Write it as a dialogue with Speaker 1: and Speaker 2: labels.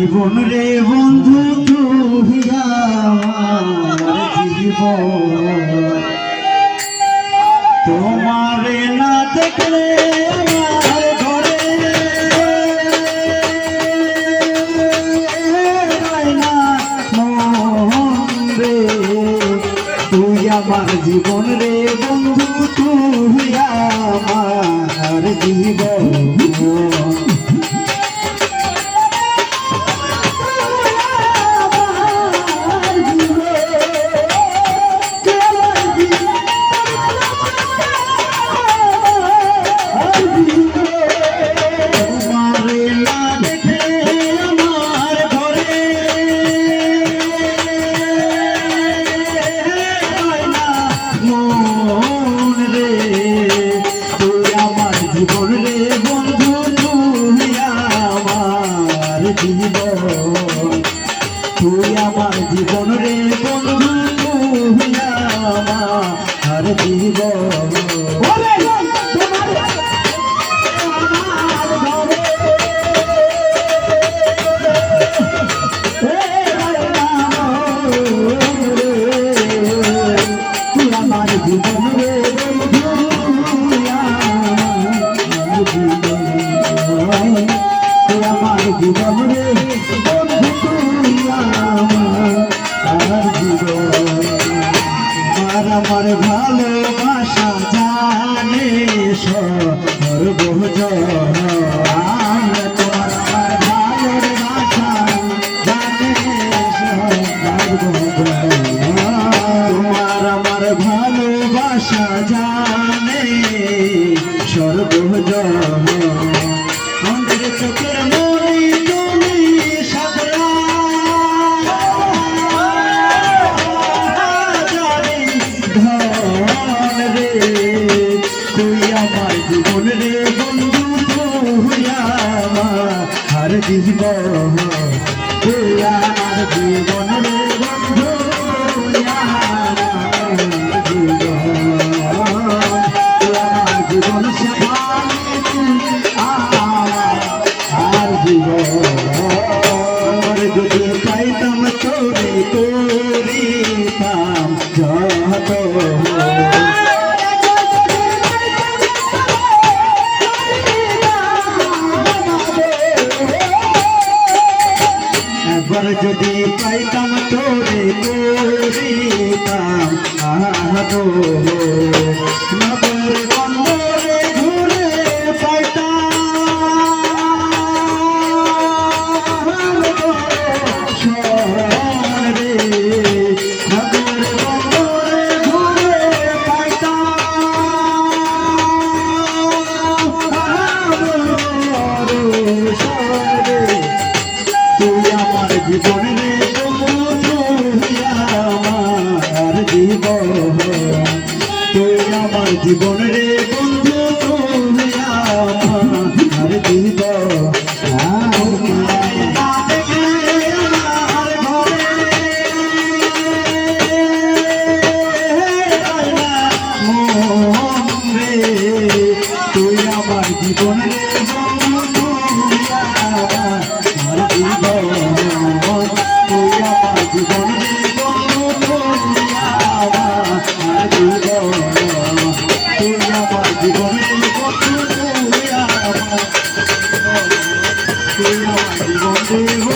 Speaker 1: জীবন রে বন্ধু তুই আমার জীবন, তোমারে না দেখলে আমার ঘরে না মন রে। তুই আমার জীবন রে বন্ধু তুই আমার জীবন। তুই আমার জীবন রে বন্ধু তুই আমার জীবন। আমার ভালোবাসা জানে সর্বজন, তোমার আমার ভালোবাসা জানে সর্বজন, তোমার আমার ভালোবাসা জানে সর্বজন। আমাদের চোখের মনি তুমি সাদরা জীবন রে বন্ধু তুই আমার জীবন, তুই আমার জীবন রে বন্ধু তুই আমার জীবন, তুই আমার জীবন আর যদি পাইতাম তোরে করিতাম যত। একবার যদি পাইতাম তোরে করিতাম আদো, নগর বন্দরে ঘুরে পাইতাম রে, নগর বন্দরে ঘুরে পাইতাম তুই আমার জীবন রে বন্ধু তুই আমার জীবন, তুই আমার জীবন রে বন্ধু তুই আমার জীবন। তুই আমার জীবন রে বন্ধু তুই আমার জীবন, তুই আমার জীবন রে বন্ধু তুই আমার জীবন, তুই আমার জীবন রে বন্ধু তুই আমার জীবন।